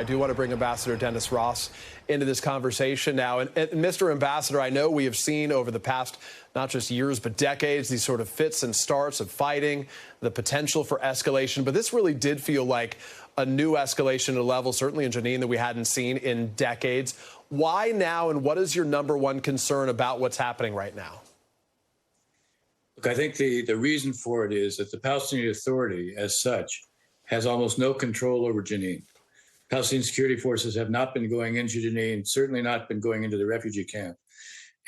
I do want to bring Ambassador Dennis Ross into this conversation now. And Mr. Ambassador, I know we have seen over the past not just years, but decades, these sort of fits and starts of fighting, the potential for escalation. But this really did feel like a new escalation at a level, certainly in Jenin, that we hadn't seen in decades. Why now, and what is your number one concern about what's happening right now? Look, I think the reason for it is that the Palestinian Authority, as such, has almost no control over Jenin. Palestinian security forces have not been going into Jenin, certainly not been going into the refugee camp.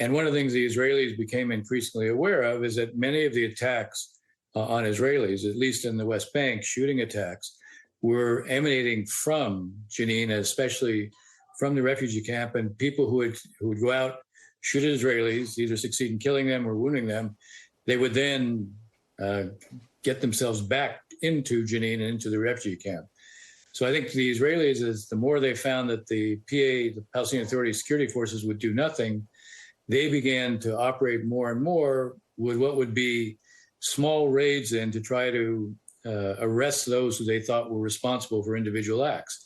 And one of the things the Israelis became increasingly aware of is that many of the attacks on Israelis, at least in the West Bank, shooting attacks, were emanating from Jenin, especially from the refugee camp, and people who would go out, shoot at Israelis, either succeed in killing them or wounding them. They would then get themselves back into Jenin and into the refugee camp. So I think the Israelis, is the more they found that the PA, the Palestinian Authority security forces, would do nothing, they began to operate more and more with what would be small raids in to try to arrest those who they thought were responsible for individual acts.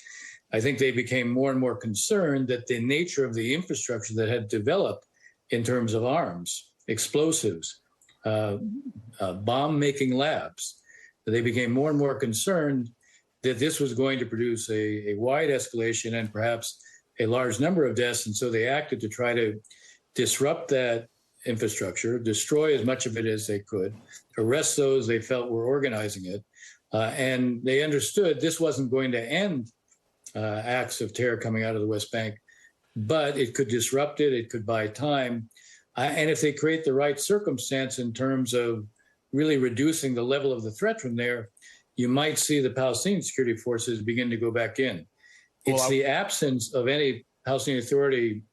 I think they became more and more concerned that the nature of the infrastructure that had developed in terms of arms, explosives, bomb-making labs, they became more and more concerned that this was going to produce a wide escalation and perhaps a large number of deaths. And so they acted to try to disrupt that infrastructure, destroy as much of it as they could, arrest those they felt were organizing it. And they understood this wasn't going to end acts of terror coming out of the West Bank, but it could disrupt it, it could buy time. And if they create the right circumstance in terms of really reducing the level of the threat from there, you might see the Palestinian security forces begin to go back in. It's the absence of any Palestinian Authority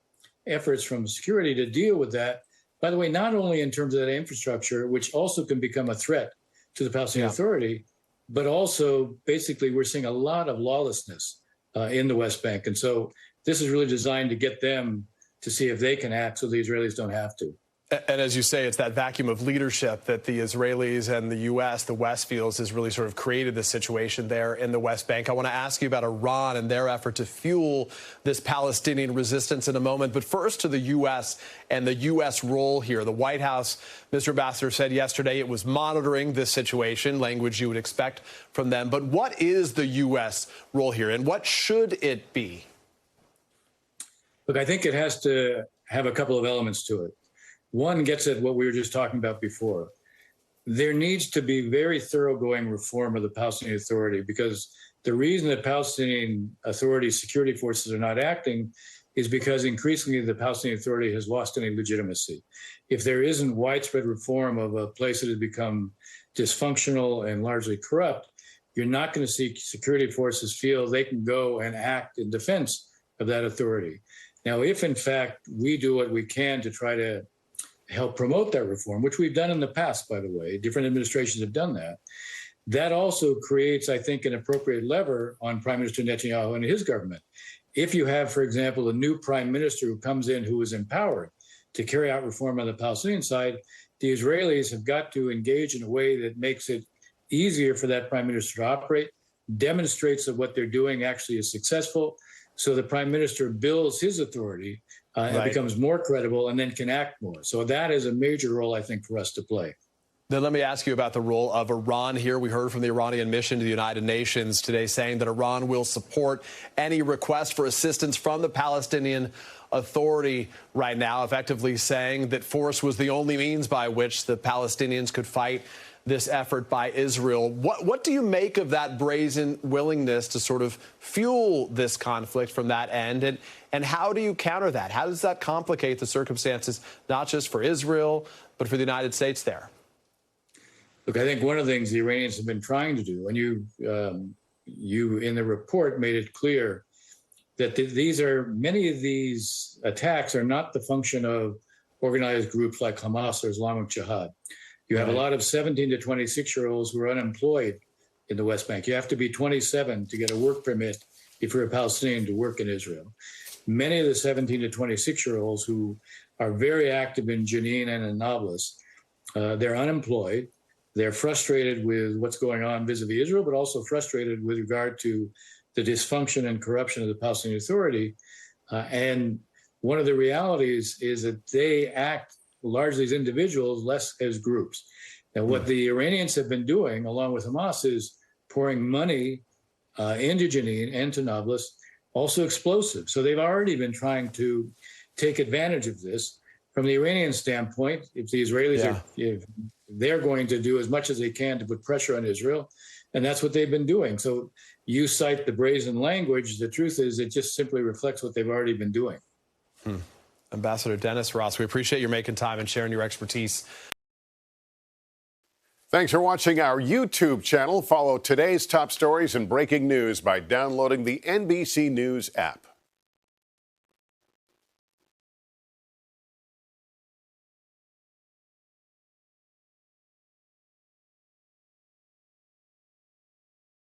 efforts from security to deal with that. By the way, not only in terms of that infrastructure, which also can become a threat to the Palestinian Authority, but also basically we're seeing a lot of lawlessness in the West Bank. And so this is really designed to get them to see if they can act so the Israelis don't have to. And as you say, it's that vacuum of leadership that the Israelis and the U.S., the West feels, has really sort of created this situation there in the West Bank. I want to ask you about Iran and their effort to fuel this Palestinian resistance in a moment. But first to the U.S. and the U.S. role here. The White House, Mr. Ambassador, said yesterday it was monitoring this situation, language you would expect from them. But what is the U.S. role here, and what should it be? Look, I think it has to have a couple of elements to it. One gets at what we were just talking about before. There needs to be very thoroughgoing reform of the Palestinian Authority, because the reason the Palestinian Authority security forces are not acting is because increasingly the Palestinian Authority has lost any legitimacy. If there isn't widespread reform of a place that has become dysfunctional and largely corrupt, you're not going to see security forces feel they can go and act in defense of that authority. Now, if in fact we do what we can to try to help promote that reform, which we've done in the past, by the way, different administrations have done that, that also creates, I think, an appropriate lever on Prime Minister Netanyahu and his government. If you have, for example, a new prime minister who comes in who is empowered to carry out reform on the Palestinian side, the Israelis have got to engage in a way that makes it easier for that prime minister to operate, demonstrates that what they're doing actually is successful, so the prime minister builds his authority and becomes more credible and then can act more. So that is a major role, I think, for us to play. Then let me ask you about the role of Iran here. We heard from the Iranian mission to the United Nations today saying that Iran will support any request for assistance from the Palestinian Authority right now, effectively saying that force was the only means by which the Palestinians could fight this effort by Israel. What do you make of that brazen willingness to sort of fuel this conflict from that end? And how do you counter that? How does that complicate the circumstances, not just for Israel, but for the United States there? Look, I think one of the things the Iranians have been trying to do, and you in the report made it clear that many of these attacks are not the function of organized groups like Hamas or Islamic Jihad. You have a lot of 17 to 26-year-olds who are unemployed in the West Bank. You have to be 27 to get a work permit if you're a Palestinian to work in Israel. Many of the 17 to 26-year-olds who are very active in Jenin and in Nablus, they're unemployed. They're frustrated with what's going on vis-a-vis Israel, but also frustrated with regard to the dysfunction and corruption of the Palestinian Authority. And one of the realities is that they act largely as individuals, less as groups. Now, what the Iranians have been doing, along with Hamas, is pouring money into Jenin and to Nablus, also explosive. So they've already been trying to take advantage of this. From the Iranian standpoint, if the Israelis are, if they're going to do as much as they can to put pressure on Israel, and that's what they've been doing. So you cite the brazen language. The truth is it just simply reflects what they've already been doing. Ambassador Dennis Ross, we appreciate you making time and sharing your expertise. Thanks for watching our YouTube channel. Follow today's top stories and breaking news by downloading the NBC News app.